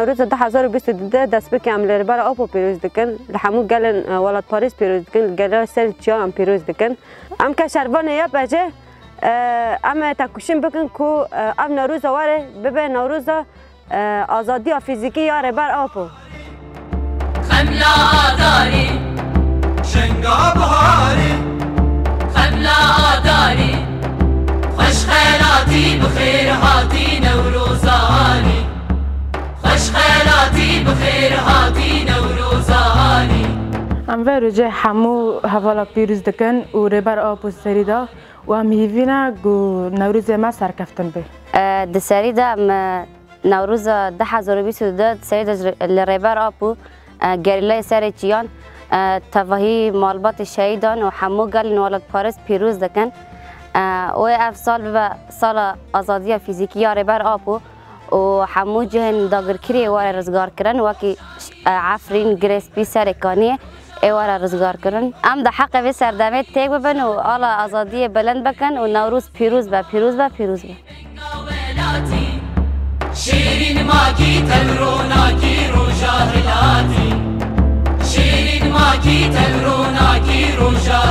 نوروز 2022 دست بکم لربر آب پیروز دکن لحمو گلن ولاد پاریس پیروز دکن گلر سر چیان پیروز دکن ام که شربانه یا بجه ام تکوشیم بکن کو ام نوروز واره ببه نوروز آزادی فیزیکی یا ربر آبو خملا آداری شنگا بهاری خملا آداری خوش خیلاتی بخیر هاتی نوروزانی خوش خیلاتی بخیر هاتی نوروزانی ام وروجه همو حوالا پیروز دکن و ربر آب و سریدا و هم هیوینا گو نوروز ما سرکفتن به ده سریدا نوروز 2022 سریدا لربر آب گریلای سر چیان تفاهی مالبات شهیدان و همو گل نوالد پاریس پیروز دکن و اف سال به سال آزادی فیزیکی یا ربر آب و همو جهن داگرکری واره رزگار کرن وکی عفرین گریسپی سرکانیه ایواره رزگار کرن ام ده حق به سردمه تیگ ببن و آلا آزادی بلند بکن و نوروز پیروز به پیروز به پیروز به شیرین ماکی تلروناکی روژا هلاتی شیرین ماکی تلروناکی روژا